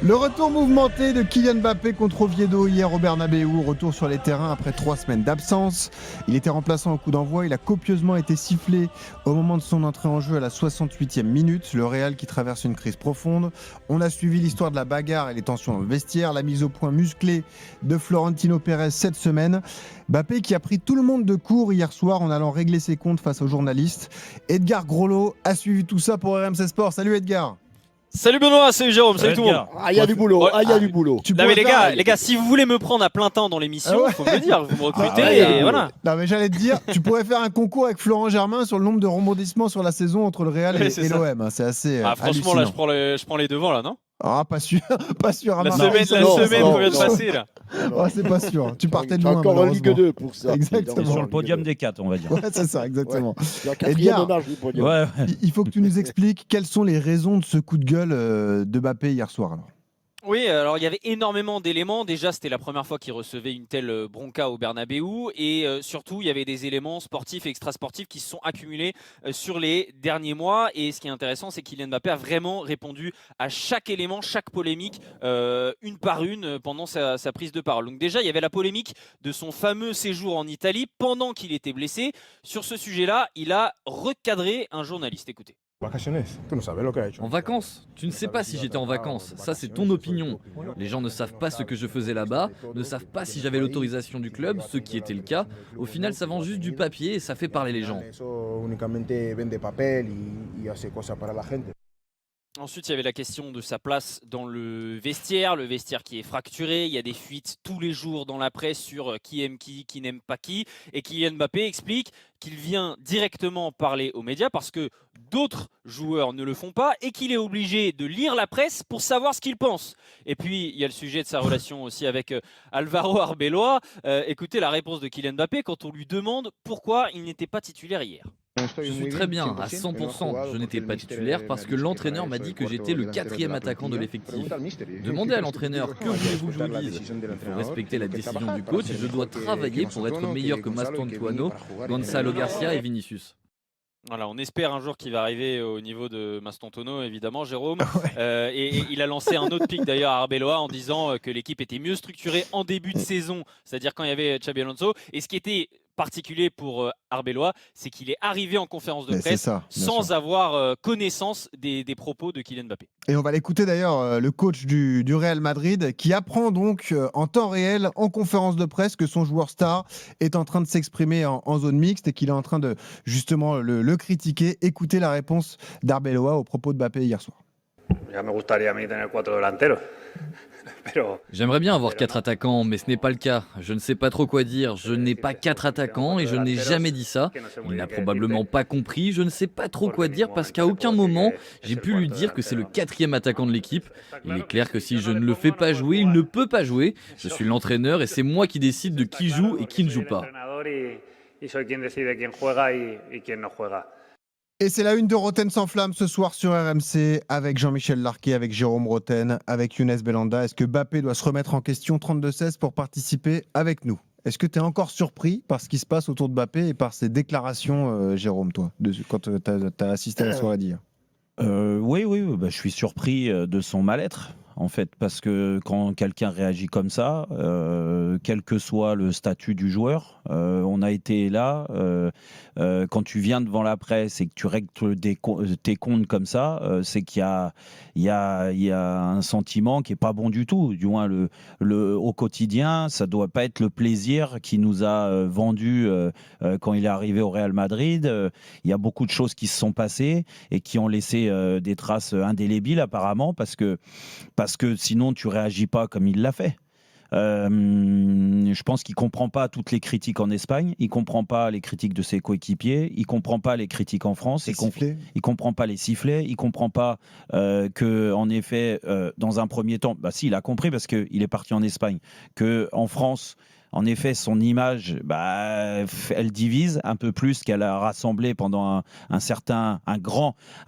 Le retour mouvementé de Kylian Mbappé contre Oviedo hier au Bernabéu. Retour sur les terrains après 3 semaines d'absence. Il était remplaçant au coup d'envoi. Il a copieusement été sifflé au moment de son entrée en jeu à la 68e minute. Le Real qui traverse une crise profonde. On a suivi l'histoire de la bagarre et les tensions dans le vestiaire. La mise au point musclée de Florentino Pérez cette semaine. Mbappé qui a pris tout le monde de court hier soir en allant régler ses comptes face aux journalistes. Edgar Groslo a suivi tout ça pour RMC Sport. Salut Edgar. Salut Benoît, salut Jérôme, salut tout le monde. Ah, il y a du boulot, il y a du boulot. Non mais les gars, si vous voulez me prendre à plein temps dans l'émission, faut me le dire, vous me recrutez et voilà. Non mais j'allais te dire, tu pourrais faire un concours avec Florent Germain sur le nombre de rebondissements sur la saison entre le Real et l'OM. C'est assez franchement hallucinant. Là, je prends les devants là, non? Ah, pas sûr. La semaine qu'on vient de passer là. Oh, c'est pas sûr. Tu partais de loin. Encore en Ligue 2 pour ça. Exactement. Sur le podium des 4, on va dire. Ouais, c'est ça, exactement. Edgar, du podium. Ouais. Il faut que tu nous expliques quelles sont les raisons de ce coup de gueule de Mbappé hier soir. Alors. Oui, alors il y avait énormément d'éléments. Déjà, c'était la première fois qu'il recevait une telle bronca au Bernabéu. Et surtout, il y avait des éléments sportifs et extrasportifs qui se sont accumulés sur les derniers mois. Et ce qui est intéressant, c'est que Kylian Mbappé a vraiment répondu à chaque élément, chaque polémique, une par une, pendant sa prise de parole. Donc déjà, il y avait la polémique de son fameux séjour en Italie pendant qu'il était blessé. Sur ce sujet-là, il a recadré un journaliste. Écoutez. En vacances? Tu ne sais pas si j'étais en vacances, ça c'est ton opinion. Les gens ne savent pas ce que je faisais là-bas, ne savent pas si j'avais l'autorisation du club, ce qui était le cas. Au final ça vend juste du papier et ça fait parler les gens. Ensuite, il y avait la question de sa place dans le vestiaire qui est fracturé. Il y a des fuites tous les jours dans la presse sur qui aime qui n'aime pas qui. Et Kylian Mbappé explique qu'il vient directement parler aux médias parce que d'autres joueurs ne le font pas et qu'il est obligé de lire la presse pour savoir ce qu'il pense. Et puis, il y a le sujet de sa relation aussi avec Álvaro Arbeloa. Écoutez la réponse de Kylian Mbappé quand on lui demande pourquoi il n'était pas titulaire hier. Je suis très bien, à 100%. Je n'étais pas titulaire parce que l'entraîneur m'a dit que j'étais le 4e attaquant de l'effectif. Demandez à l'entraîneur, que voulez-vous que je vous dise? Il faut respecter la décision du coach et je dois travailler pour être meilleur que Mastantuono, Gonzalo Garcia et Vinicius. Voilà, on espère un jour qu'il va arriver au niveau de Mastantuono, évidemment, Jérôme. Et il a lancé un autre pic d'ailleurs à Arbeloa en disant que l'équipe était mieux structurée en début de saison, c'est-à-dire quand il y avait Xabi Alonso. Et ce qui était particulier pour Arbeloa, c'est qu'il est arrivé en conférence de presse sans avoir connaissance des propos de Kylian Mbappé. Et on va l'écouter d'ailleurs, le coach du Real Madrid, qui apprend donc en temps réel, en conférence de presse, que son joueur star est en train de s'exprimer en zone mixte et qu'il est en train de justement le critiquer. Écoutez la réponse d'Arbeloa aux propos de Mbappé hier soir. J'aimerais bien avoir 4 attaquants, mais ce n'est pas le cas. Je ne sais pas trop quoi dire. Je n'ai pas 4 attaquants et je n'ai jamais dit ça. Il n'a probablement pas compris. Je ne sais pas trop quoi dire parce qu'à aucun moment, j'ai pu lui dire que c'est le 4e attaquant de l'équipe. Il est clair que si je ne le fais pas jouer, il ne peut pas jouer. Je suis l'entraîneur et c'est moi qui décide de qui joue et qui ne joue pas. Et c'est la une de Roten sans flamme ce soir sur RMC avec Jean-Michel Larquet, avec Jérôme Roten, avec Younes Belanda. Est-ce que Mbappé doit se remettre en question 32-16 pour participer avec nous? Est-ce que tu es encore surpris par ce qui se passe autour de Mbappé et par ses déclarations, Jérôme, toi, quand tu as assisté à la soirée d'hier? Oui, je suis surpris de son mal-être. En fait, parce que quand quelqu'un réagit comme ça, quel que soit le statut du joueur, on a été là, quand tu viens devant la presse et que tu règles tes comptes comme ça, c'est qu'il y a un sentiment qui n'est pas bon du tout. Du moins, au quotidien, ça ne doit pas être le plaisir qui nous a vendu quand il est arrivé au Real Madrid. Il y a beaucoup de choses qui se sont passées et qui ont laissé des traces indélébiles apparemment, parce que sinon tu réagis pas comme il l'a fait. Je pense qu'il comprend pas toutes les critiques en Espagne, il comprend pas les critiques de ses coéquipiers, il comprend pas les critiques en France, il comprend pas les sifflets, il comprend pas que en effet dans un premier temps, si, il a compris parce que il est parti en Espagne, que en France, en effet, son image, elle divise un peu plus qu'elle a rassemblé pendant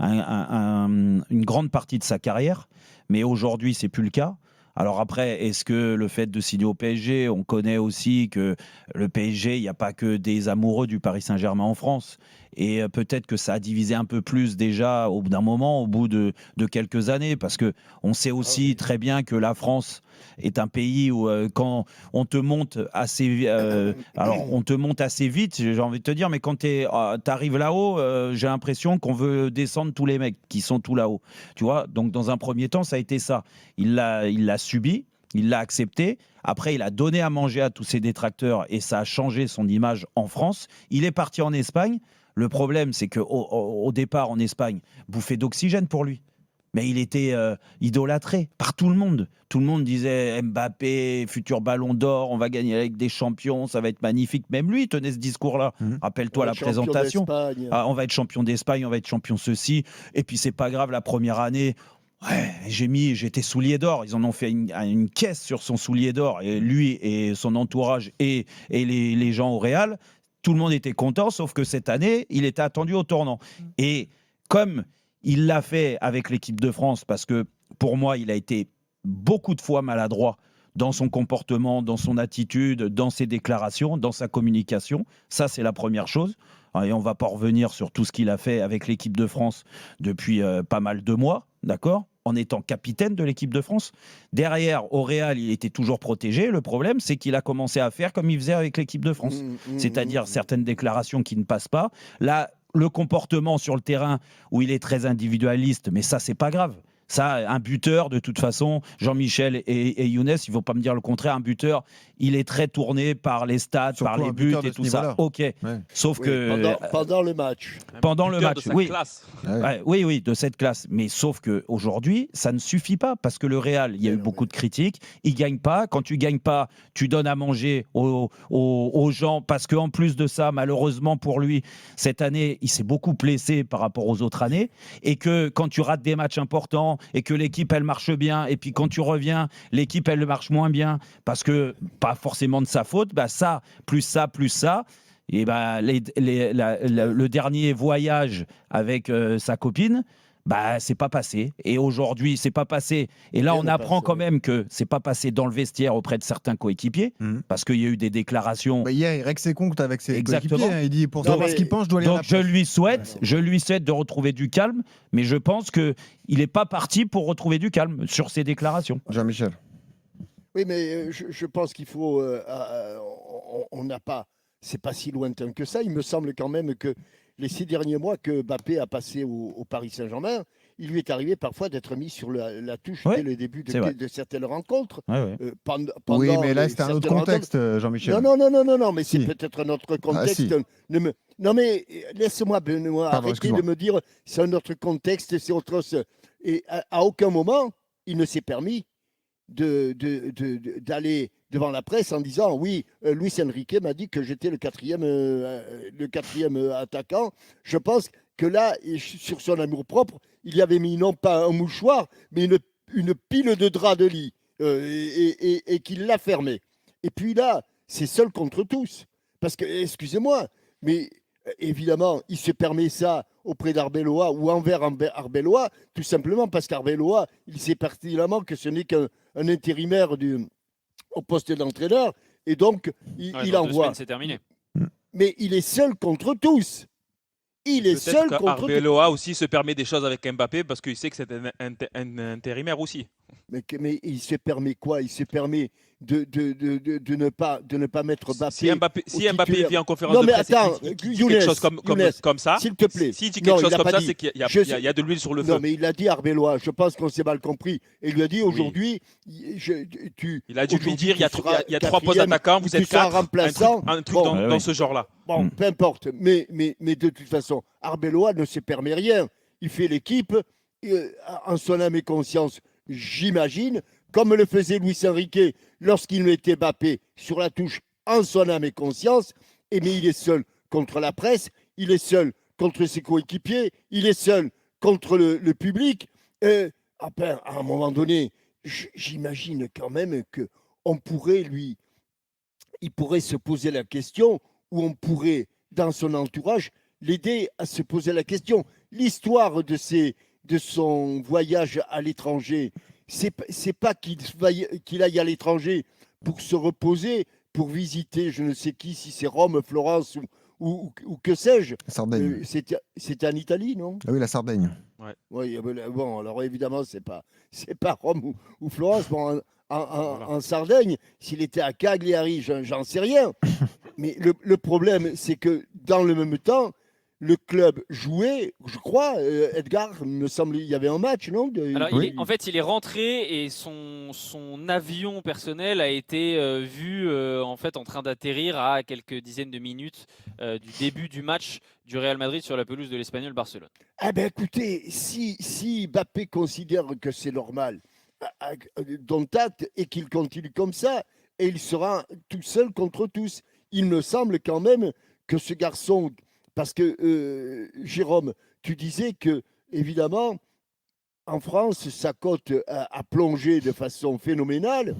une grande partie de sa carrière. Mais aujourd'hui, c'est plus le cas. Alors après, est-ce que le fait de signer au PSG, on connaît aussi que le PSG, il n'y a pas que des amoureux du Paris Saint-Germain en France. Et peut-être que ça a divisé un peu plus déjà au bout d'un moment, au bout de quelques années, parce que on sait aussi très bien que la France est un pays où quand on te monte assez, alors on te monte assez vite, j'ai envie de te dire, mais quand tu arrives là-haut, j'ai l'impression qu'on veut descendre tous les mecs qui sont tout là-haut. Tu vois, donc dans un premier temps, ça a été ça. Il l'a subi, il l'a accepté. Après, il a donné à manger à tous ses détracteurs et ça a changé son image en France. Il est parti en Espagne. Le problème, c'est qu'au départ, en Espagne, bouffée d'oxygène pour lui. Mais il était idolâtré par tout le monde. Tout le monde disait Mbappé, futur ballon d'or, on va gagner avec des champions, ça va être magnifique. Même lui tenait ce discours-là. Rappelle-toi la présentation. On va être champion d'Espagne, on va être champion ceci. Et puis, c'est pas grave, la première année. Ouais, j'étais soulier d'or. Ils en ont fait une caisse sur son soulier d'or. Et lui et son entourage et les gens au Real, tout le monde était content, sauf que cette année, il était attendu au tournant. Et comme il l'a fait avec l'équipe de France, parce que pour moi, il a été beaucoup de fois maladroit dans son comportement, dans son attitude, dans ses déclarations, dans sa communication. Ça, c'est la première chose. Et on ne va pas revenir sur tout ce qu'il a fait avec l'équipe de France depuis pas mal de mois, d'accord ? En étant capitaine de l'équipe de France. Derrière, au Real, il était toujours protégé. Le problème, c'est qu'il a commencé à faire comme il faisait avec l'équipe de France. C'est-à-dire certaines déclarations qui ne passent pas. Là, le comportement sur le terrain où il est très individualiste, mais ça, c'est pas grave. Ça, un buteur, de toute façon, Jean-Michel et Younes, ils ne vont pas me dire le contraire. Un buteur, il est très tourné par les stats, surtout par les buts et tout ça. Ok. Ouais. Sauf que pendant le match. Pendant le match, oui. Ouais. Oui, de cette classe. Mais sauf que aujourd'hui, ça ne suffit pas parce que le Real, il y a eu beaucoup de critiques. Il gagne pas. Quand tu gagnes pas, tu donnes à manger aux gens parce qu'en plus de ça, malheureusement pour lui, cette année, il s'est beaucoup blessé par rapport aux autres années. Et que quand tu rates des matchs importants et que l'équipe, elle marche bien, et puis quand tu reviens, l'équipe, elle marche moins bien, parce que, pas forcément de sa faute, bah ça, et bah le dernier voyage avec sa copine, bah c'est pas passé. Et aujourd'hui, c'est pas passé. Et là, on apprend quand même que c'est pas passé dans le vestiaire auprès de certains coéquipiers, parce qu'il y a eu des déclarations. Bah hier, il règle ses comptes avec ses coéquipiers. Hein. Il dit pour savoir ce qu'il pense, je dois aller. Donc je lui souhaite de retrouver du calme, mais je pense que il n'est pas parti pour retrouver du calme sur ses déclarations. Jean-Michel. Oui, mais je pense qu'il faut. On n'a pas. C'est pas si lointain que ça. Il me semble quand même que les 6 derniers mois que Mbappé a passé au Paris Saint-Germain, il lui est arrivé parfois d'être mis sur la touche dès le début de certaines rencontres. Oui, mais là, c'était un autre contexte, Jean-Michel. Non, mais c'est peut-être un autre contexte. Non, mais laisse-moi, Benoît, arrêter de me dire c'est un autre contexte, c'est autre chose. Et à aucun moment, il ne s'est permis d'aller devant la presse en disant oui, Luis Enrique m'a dit que j'étais le quatrième attaquant. Je pense que là, sur son amour-propre, il y avait mis non pas un mouchoir, mais une pile de draps de lit et qu'il l'a fermé. Et puis là, c'est seul contre tous. Parce que, excusez-moi, mais évidemment, il se permet ça auprès d'Arbeloa ou envers Arbeloa, tout simplement parce qu'Arbeloa, il sait pertinemment que ce n'est qu'un intérimaire au poste d'entraîneur, et donc il envoie. C'est terminé. Mais il est seul contre tous. Il est seul contre tous. Arbeloa aussi se permet des choses avec Mbappé parce qu'il sait que c'est un intérimaire aussi. Mais il se permet quoi? Il se permet de ne pas mettre Mbappé. Si Mbappé vient en conférence de presse et dit quelque chose comme ça, s'il te plaît. S'il dit quelque chose comme ça, c'est qu'il y a de l'huile sur le feu. Non, mais il a dit Arbeloa. Je pense qu'on s'est mal compris. Et il lui a dit aujourd'hui. Il a dû lui dire il y a 3 postes d'attaquants, vous êtes 4. Un truc dans ce genre-là. Bon, peu importe. Mais de toute façon, Arbeloa ne se permet rien. Il fait l'équipe en son âme et conscience. J'imagine, comme le faisait Luis Enrique lorsqu'il mettait Mbappé sur la touche en son âme et conscience, mais il est seul contre la presse, il est seul contre ses coéquipiers, il est seul contre le public. À un moment donné, j'imagine quand même qu'il pourrait se poser la question, ou on pourrait, dans son entourage, l'aider à se poser la question. L'histoire de son voyage à l'étranger, c'est pas qu'il aille à l'étranger pour se reposer, pour visiter je ne sais qui, si c'est Rome, Florence ou que sais-je. Sardaigne. C'était en Italie, non? Ah oui, la Sardaigne. Oui, bon, alors évidemment, c'est pas Rome ou Florence. Bon, en Sardaigne, s'il était à Cagliari, j'en sais rien. Mais le problème, c'est que dans le même temps, le club jouait, je crois, Edgar, il me semble, il y avait un match, non? Alors, en fait, il est rentré et son avion personnel a été vu en fait en train d'atterrir à quelques dizaines de minutes du début du match du Real Madrid sur la pelouse de l'Espagnol Barcelone. Eh bien, écoutez, si Mbappé considère que c'est normal, dont acte, et qu'il continue comme ça, et il sera tout seul contre tous. Il me semble quand même que ce garçon, parce que Jérôme, tu disais que évidemment en France sa cote a plongé de façon phénoménale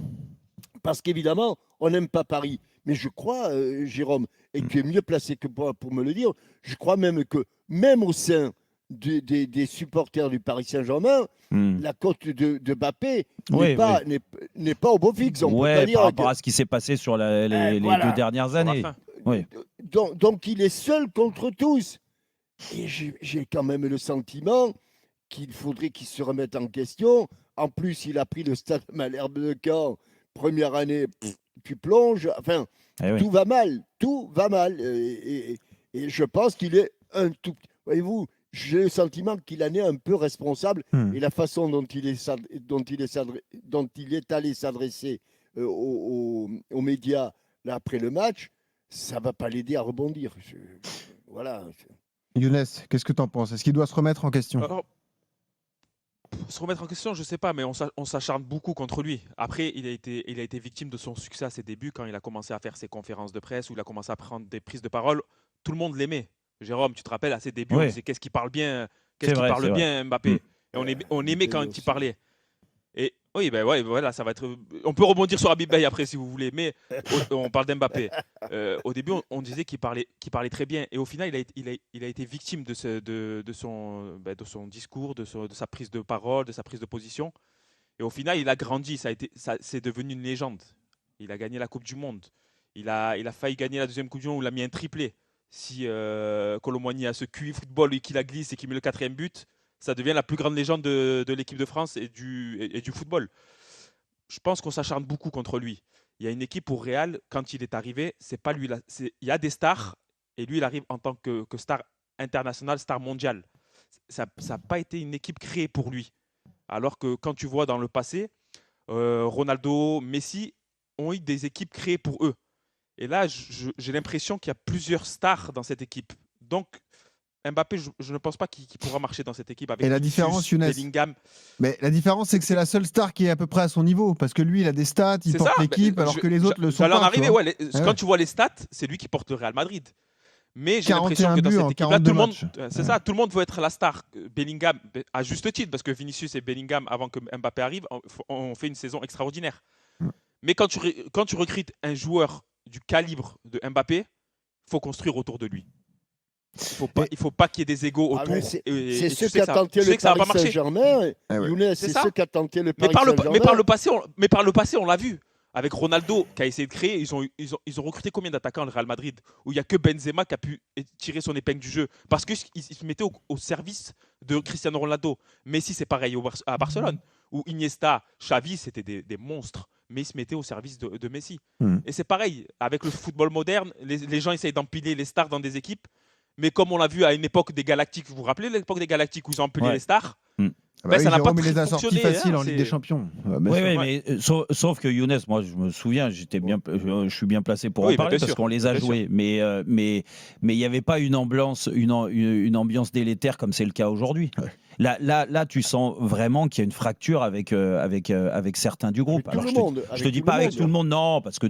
parce qu'évidemment on n'aime pas Paris. Mais je crois, Jérôme, et tu es mieux placé que moi pour me le dire, je crois même que même au sein des supporters du Paris Saint-Germain, la cote de Mbappé n'est pas au beau fixe. On peut pas dire par rapport à ce qui s'est passé sur les 2 dernières années. Oui. Donc il est seul contre tous. Et j'ai quand même le sentiment qu'il faudrait qu'il se remette en question. En plus, il a pris le Stade Malherbe de Caen. Première année, tu plonges. Enfin, tout va mal. Tout va mal. Et je pense qu'il est un tout... Voyez-vous, j'ai le sentiment qu'il en est un peu responsable. Et la façon dont il est allé s'adresser aux médias là, après le match, ça ne va pas l'aider à rebondir. Voilà. Younes, qu'est-ce que tu en penses? Est-ce qu'il doit se remettre en question? Alors, se remettre en question, je ne sais pas, mais on s'acharne beaucoup contre lui. Après, il a été victime de son succès à ses débuts quand il a commencé à faire ses conférences de presse, où il a commencé à prendre des prises de parole. Tout le monde l'aimait. Jérôme, tu te rappelles, à ses débuts, on disait qu'est-ce qu'il parle bien, bien Mbappé. Et on aimait quand il parlait. Et oui, voilà, ça va être. On peut rebondir sur Habib Beye après si vous voulez, mais on parle d'Mbappé. Au début, on disait qu'il parlait très bien, et au final, il a été victime de son discours, de sa prise de parole, de sa prise de position. Et au final, il a grandi. C'est devenu une légende. Il a gagné la Coupe du Monde. Il a failli gagner la deuxième Coupe du Monde où il a mis un triplé. Si Kolo Muani a ce QI football et qu'il la glisse et qu'il met le 4e but, ça devient la plus grande légende de l'équipe de France et du football. Je pense qu'on s'acharne beaucoup contre lui. Il y a une équipe au Real, quand il est arrivé, c'est pas lui. Il y a des stars, et lui, il arrive en tant que star international, star mondial. Ça n'a pas été une équipe créée pour lui. Alors que quand tu vois dans le passé, Ronaldo, Messi ont eu des équipes créées pour eux. Et là, j'ai l'impression qu'il y a plusieurs stars dans cette équipe. Donc, Mbappé, je ne pense pas qu'il pourra marcher dans cette équipe avec et la différence, Younes, Bellingham. Mais la différence, c'est que c'est la seule star qui est à peu près à son niveau, parce que lui, il a des stats, il porte l'équipe, alors que les autres le sont pas. Quand tu vois les stats, c'est lui qui porte le Real Madrid. Mais j'ai l'impression que dans cette équipe-là, tout le monde veut être la star. Bellingham, à juste titre, parce que Vinicius et Bellingham, avant que Mbappé arrive, ont fait une saison extraordinaire. Mais quand tu recrutes un joueur du calibre de Mbappé, il faut construire autour de lui. Il faut pas qu'il y ait des égos autour. C'est ce qu'a tenté le Paris Saint-Germain. C'est ce qu'a tenté le Paris Saint-Germain. Mais par le passé, on l'a vu. Avec Ronaldo qui a essayé de créer, ils ont recruté combien d'attaquants le Real Madrid où il n'y a que Benzema qui a pu tirer son épingle du jeu parce qu'il se mettait au service de Cristiano Ronaldo. Messi, c'est pareil à Barcelone où Iniesta, Xavi, c'était des monstres. Mais il se mettait au service de Messi. Et c'est pareil, avec le football moderne, les gens essayent d'empiler les stars dans des équipes, mais comme on l'a vu à une époque des Galactiques, vous vous rappelez l'époque des Galactiques où ils ont empilé les stars ça n'a pas très les a sortis faciles en Ligue des Champions. Mais sauf que Younes, moi je me souviens, je suis bien placé pour en parler parce qu'on les a joués. Mais il n'y avait pas une ambiance délétère comme c'est le cas aujourd'hui. Là, tu sens vraiment qu'il y a une fracture avec certains du groupe. Alors, je te dis pas avec tout le monde, non, parce que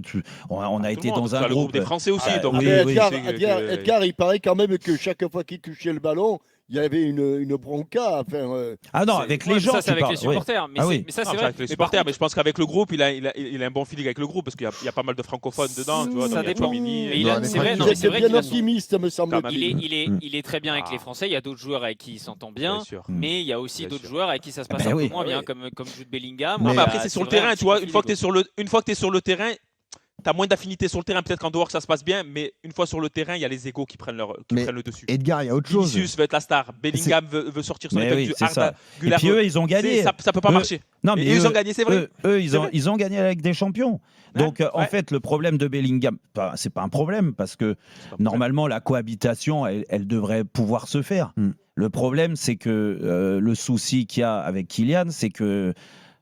on a été dans un groupe des Français aussi. Edgar, il paraît quand même que chaque fois qu'il touchait le ballon, il y avait une bronca. Enfin, Ah non, C'est- avec ouais, les gens, ça c'est tu avec les parles, oui. supporters. Mais, Ah c'est- oui. mais ça Non, c'est mais vrai. avec les Mais par supporters, contre, mais je pense qu'avec le groupe, il a un bon feeling avec le groupe parce qu'il y a pas mal de francophones dedans. Tu vois, Ça donc il y a dépend. Chouamini, Mais il y a- c'est vrai, vous non, mais êtes c'est vrai bien qu'il a- optimiste, me il semble-t-il. il est très bien avec les Français. Il y a d'autres joueurs avec qui il s'entend bien. Bien sûr. Mais il y a aussi Bien d'autres sûr. joueurs avec qui ça se passe Ben un peu oui. moins bien, Ouais. comme Jude Bellingham. Mais Non, mais Il y après, a- c'est sur le vrai, un terrain, petit tu vois. conflit Une fois que d'ego. tu es sur le terrain, tu as moins d'affinité sur le terrain. Peut-être qu'en dehors, ça se passe bien, mais une fois sur le terrain, il y a les égos qui prennent Mais- le dessus. Edgar, il y a autre chose. Vinicius veut être la star. Bellingham veut sortir son Mais épingle oui, du c'est ça. Arda Et Güler. puis eux, ils ont gagné. Ça peut pas Eux- marcher. Non, Et mais ils ont gagné, c'est vrai. Eux, C'est vrai. ils ont gagné avec des champions. Ouais, Donc, en ouais. fait, le problème de Bellingham, c'est pas un problème parce que C'est pas vrai. normalement, la cohabitation, elle devrait pouvoir se faire. Mm. Le problème, c'est que le souci qu'il y a avec Kylian, c'est que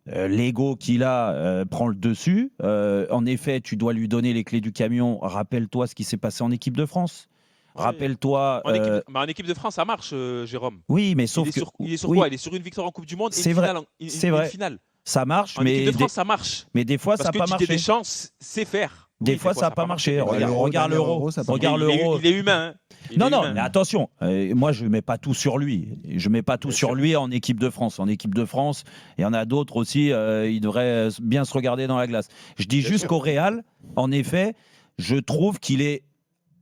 l'ego qu'il a prend le dessus. En effet, tu dois lui donner les clés du camion. Rappelle-toi ce qui s'est passé en équipe de France. Oui. Rappelle-toi. Mais en équipe de France, ça marche, Jérôme. Oui, mais Il sauf est que. sur, il est sur oui, quoi? Il est sur une victoire en Coupe du Monde et C'est une vrai. finale. C'est Une vrai. finale. ça marche, En mais équipe de France, ça marche. des fois, ça Parce n'a que pas Didier marché. Deschamps sait faire. Des Oui, fois, ça n'a pas marché. Ouais, Regarde, l'Euro, regarde dernier l'Euro. Euro, ça a pas Regarde Il est- l'Euro. il est humain. hein. Il Non, est non, humain. mais attention, moi je ne mets pas tout sur lui. Je ne mets pas tout Bien sur sûr. lui en équipe de France. En équipe de France, il y en a d'autres aussi, ils devraient bien se regarder dans la glace. Je dis Bien juste sûr. qu'au Real, en effet, je trouve qu'il est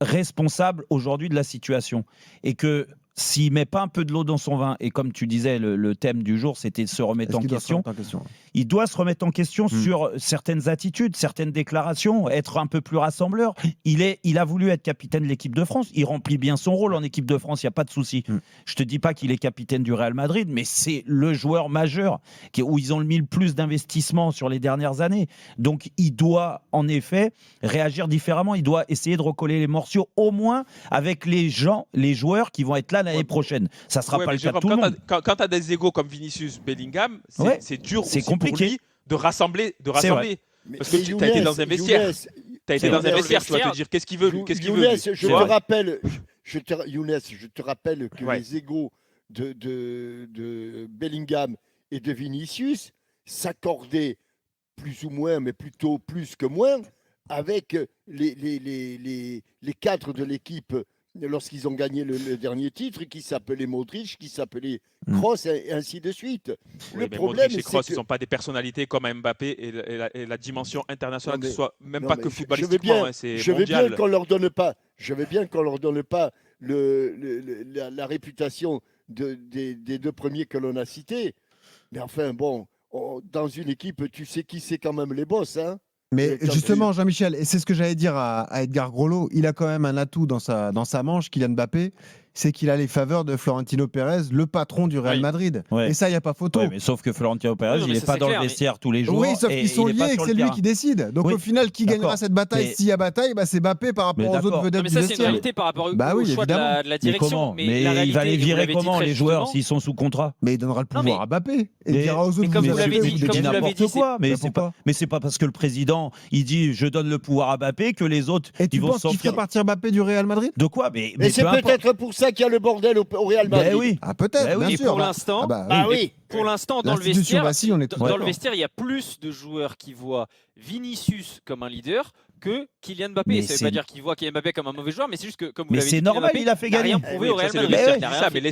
responsable aujourd'hui de la situation. Et que s'il ne met pas un peu de l'eau dans son vin, et comme tu disais, le thème du jour, c'était de se remettre Est-ce en qu'il doit se question. remettre en question Il doit se remettre en question sur certaines attitudes, certaines déclarations, être un peu plus rassembleur. Il a voulu être capitaine de l'équipe de France. Il remplit bien son rôle en équipe de France, il n'y a pas de souci. Je te dis pas qu'il est capitaine du Real Madrid, mais c'est le joueur majeur où ils ont mis le plus d'investissement sur les dernières années. Donc il doit en effet réagir différemment. Il doit essayer de recoller les morceaux, au moins avec les joueurs qui vont être là l'année prochaine. Ça ne sera Ouais, pas mais le cas de Jérôme, tout le monde. quand tu as des égos comme Vinicius, Bellingham, Ouais, c'est dur c'est aussi pour compliqué. lui de rassembler. C'est vrai. Parce que tu as été dans un vestiaire. Tu as été dans un Younes, vestiaire, tu vas te dire qu'est-ce qu'il veut, lui, qu'est-ce qu'il veut. Younes, lui. je Tu te vois rappelle, Younes, je te rappelle que Ouais. les égos de Bellingham et de Vinicius s'accordaient plus ou moins, mais plutôt plus que moins, avec les cadres de l'équipe lorsqu'ils ont gagné le dernier titre, qui s'appelait Modric, qui s'appelait Kroos, et ainsi de suite. Oui, Le mais problème, Modric et c'est Kroos, que... ils ne sont pas des personnalités comme Mbappé et la dimension internationale, Non, que ce mais- soit même non, pas mais que je veux footballistiquement, bien- hein, c'est Je veux bien mondial. qu'on leur donne pas. Je veux bien qu'on leur donne pas la réputation des deux premiers que l'on a cités. Mais enfin bon, dans une équipe, tu sais qui c'est quand même les boss, hein. Mais Quand justement, Jean-Michel, et c'est ce que j'allais dire à Edgar Groslo, il a quand même un atout dans sa manche, Kylian Mbappé, c'est qu'il a les faveurs de Florentino Pérez, le patron du Real Oui. Madrid. Ouais. Et ça, il n'y a pas photo. Ouais, mais sauf que Florentino Pérez, Oui, non, il mais n'est ça, pas c'est dans clair, le mais- vestiaire tous les jours. Oui, sauf et qu'ils sont il est pas liés et que sur c'est le lui terrain. qui décide. Donc Oui. au final, qui gagnera D'accord. cette bataille Mais- s'il y a bataille, bah, c'est Mbappé par rapport Mais aux autres d'accord. vedettes Non, mais du ça, c'est une vestiaire. réalité par rapport au, Bah oui, au choix de évidemment. la Mais direction. comment Mais, Mais la il réalité, va les et vous virer l'avez dit comment, très les joueurs, justement, s'ils sont sous contrat? Mais il donnera le Non, pouvoir mais- à Mbappé. Et il Mais- dira aux autres, mais comme vous vous avez l'avez fait, dit, vous comme vous décidez. l'avez n'importe dit, quoi. Mais Bah, c'est pas, pourquoi mais c'est pas parce que le président il dit je donne le pouvoir à Mbappé que les autres Et tu ils vont penses qu'il sortir. ferait partir Mbappé du Real Madrid? De quoi? Mais c'est peu importe. peut-être pour ça qu'il y a le bordel au Real Madrid. Ben oui. Ah peut-être, Bah oui, bien et sûr. pour l'instant, Ah bah, Ah oui. oui. pour l'instant, dans le L'institution vestiaire, vacille, on est tous dans le d'accord. vestiaire, il y a plus de joueurs qui voient Vinicius comme un leader que Kylian Mbappé. Mais Ça veut c'est- pas dire qu'ils voient Kylian Mbappé comme un mauvais joueur, mais c'est juste que, comme vous Mais l'avez c'est dit, Kylian normal, Mbappé il a fait n'a gagner. rien prouvé au Ça, Real c'est le Madrid. vestiaire Il qui a dit rien ça, fait mais les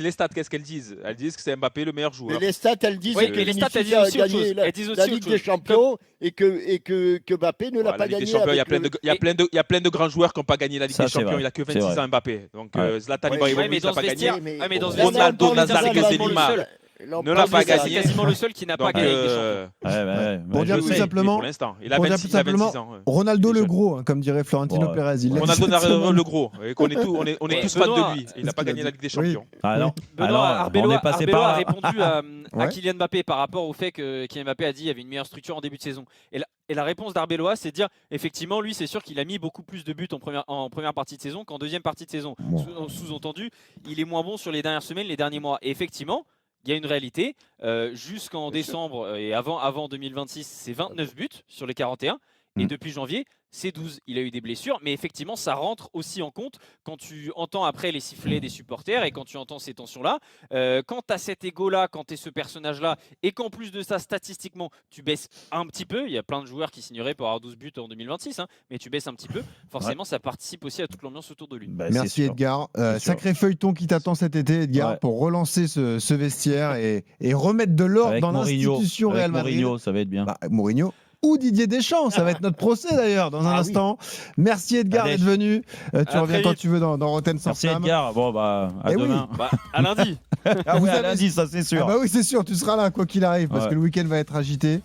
gagner. stats, qu'est-ce qu'elles disent? Elles disent que c'est Mbappé le meilleur joueur. Mais les stats, elles disent Oui, que mais les stats, elles Vinicius disent a aussi autre gagné chose. Elles disent la aussi Ligue autre des chose. Champions et que Mbappé ne l'a Voilà, pas la Ligue des gagné. Champions, il y a avec plein le- de- il y a plein de- il y a plein de grands joueurs qui n'ont pas gagné la Ligue Ça, des c'est Champions. vrai. Il n'a que C'est 26 vrai. ans Mbappé. Donc Ouais. Zlatan Ouais, Ouais, mais Ibrahimovic dans n'a ce pas vestiaire, gagné. Mais- ouais, mais dans ce Là, vestiaire, on parle Ronaldo, des Nazaire et Allemands, Benzema. là, on Ne parle l'a des pas c'est gagné. quasiment le seul qui n'a pas Donc, gagné la Ligue des Champions. Pour dire je plus sais, simplement- pour l'instant. Il a pour dire 26, plus il a simplement, 26 ans. Ronaldo Il est le jeune. gros, hein, comme dirait Florentino Ouais. Pérez. Il l'a dit Ronaldo cette semaine. le gros. Et qu'on est tous, on est Ouais, tous fans Benoît, de lui. Il c'est n'a ce pas qu'il a gagné dit. la Ligue des Oui. Champions. Ah non. Benoît, Alors, on Arbeloa, est passé Arbeloa par a là. répondu à Ouais. Kylian Mbappé par rapport au fait que Kylian Mbappé a dit qu'il y avait une meilleure structure en début de saison. Et la réponse d'Arbeloa, c'est de dire effectivement, lui, c'est sûr qu'il a mis beaucoup plus de buts en première partie de saison qu'en deuxième partie de saison. Bon. Sous-entendu, il est moins bon sur les dernières semaines, les derniers mois. Et effectivement, il y a une réalité. Jusqu'en Bien sûr. décembre et avant 2026, c'est 29 buts sur les 41. Et depuis janvier, c'est 12. Il a eu des blessures, mais effectivement, ça rentre aussi en compte quand tu entends après les sifflets des supporters et quand tu entends ces tensions-là. Quand tu as cet ego-là, quand tu es ce personnage-là, et qu'en plus de ça, statistiquement, tu baisses un petit peu, il y a plein de joueurs qui signeraient pour avoir 12 buts en 2026, hein, mais tu baisses un petit peu, forcément, ça participe aussi à toute l'ambiance autour de lui. Bah, c'est Merci sûr. Edgar. C'est sûr. Sacré feuilleton qui t'attend cet été, Edgar, Ouais. pour relancer ce vestiaire et remettre de l'ordre Avec dans Mourinho, l'institution avec Real Madrid. Mourinho, ça va être bien. Bah, Mourinho ou Didier Deschamps, ça va être notre procès d'ailleurs dans un Ah oui. instant. Merci Edgar Allez. d'être venu. Tu À reviens très quand vite. tu veux dans Rotten sans Merci flamme. Edgar. Bon, bah, à Eh oui. demain. Bah, à lundi. Ah, vous Ouais, à avez- lundi, ça c'est sûr. Ah bah oui, c'est sûr, tu seras là quoi qu'il arrive parce Ouais. que le week-end va être agité.